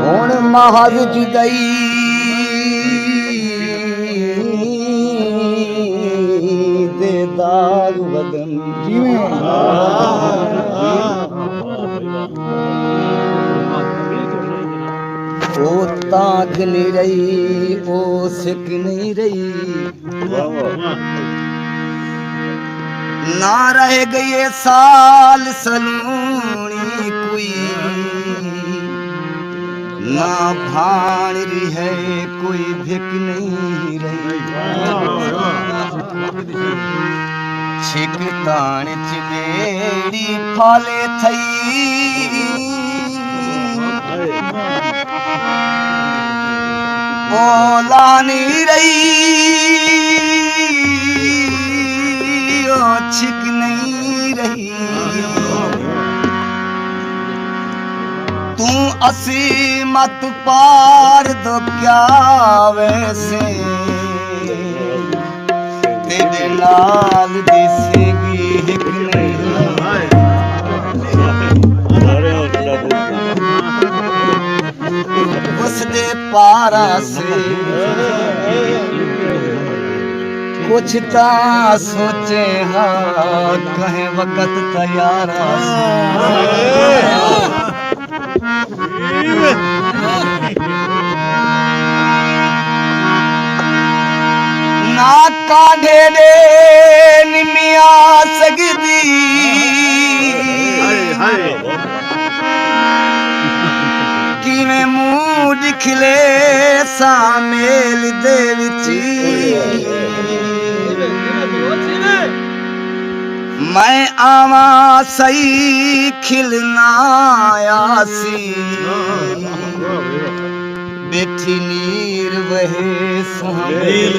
ਹੁਣ ਮਹਾਜ ਜੁਦਾਈ ਦੇ ਦਾਗ ਬਦਨ ਜਿਵੇਂ ਉਹ ਤਾਂਗ ਨਹੀਂ ਰਹੀ ਉਹ ਸਿੱਕ ਨਹੀਂ ਰਹੀ ना रह गए साल सलूनी कोई ना भाण रही है कोई भिक नहीं रही छिक ताण चिबेड़ी फाले थई बोला नहीं रही छिक नहीं रही तू असी मत पार दो क्या वैसे तेरे नाल दिसेगी हिक नहीं उस दे पारा से कुछ ता सोचे हाँ कहे वक़्त तैयार ना काढ़े दे निमिया सगदी किवें मुंह दिखले सामेल दे विच मैं आवा सही खिलना आसी बेठी नीर वहे सामेल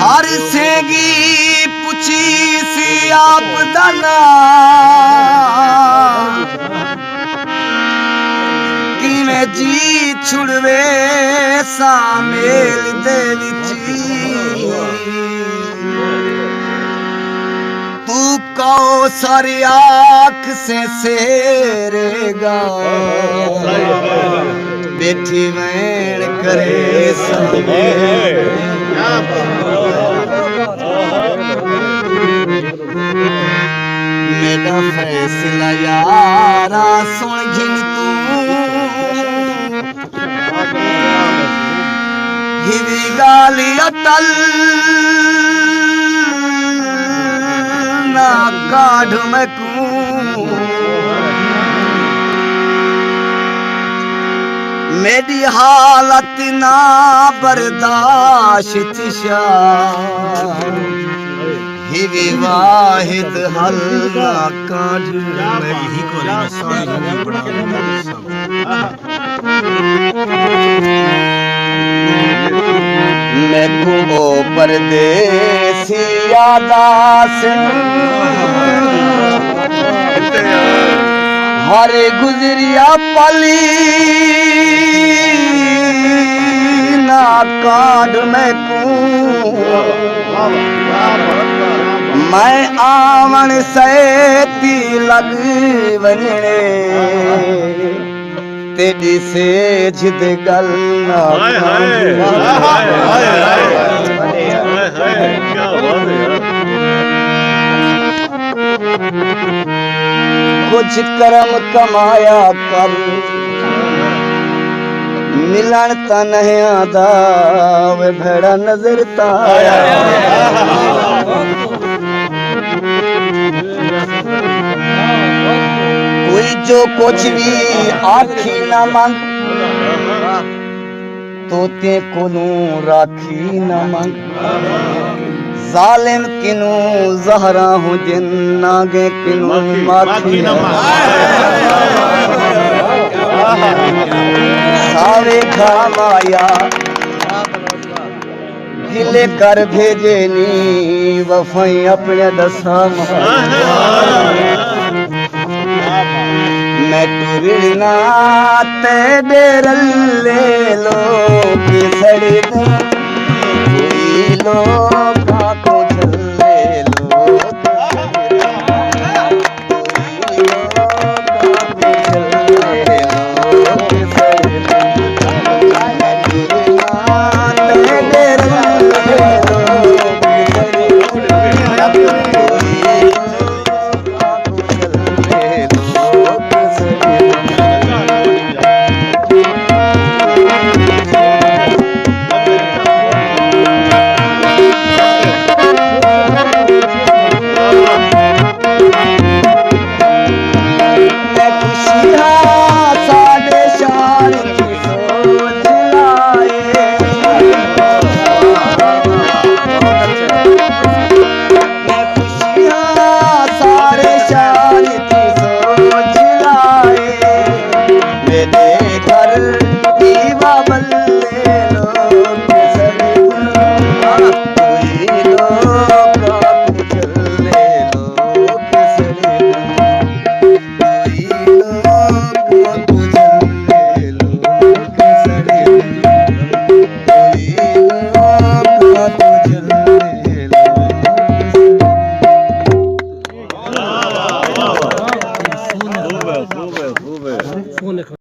हर सेगी पुछी सी आप दाना किवें जी छुड़वे सामेल दे विच तू कौसर आँख से सेरेगा बेठी वैण करे सामेल मेरा फैसला यारा सुन घिन तू हिवी गाली अटल ना काढ़ मैं मेरी हालत ना बर्दाश्त हिवी वाहिद हल ना काढ़ मैं यही मैं घूमो परदेसी यादास हरे गुजरिया पली ना काढ़ मैं मैं आवन सैती लग वञणे तेरी सेज दे गल ना कुछ करम कमाया कर मिलन ता नहीं आदा वे भेड़ा नजर ताया कोई जो कुछ भी आखी ना मंग तोते कोनू राखी ना मंग जालिम किनू जहरा हो जिन नागे किनू माखी ना सावे खामाया गिले कर भेजे नी वफाई अपने दसा मैं टुरना ते डेरल ले लो कि सड़ी कोई लो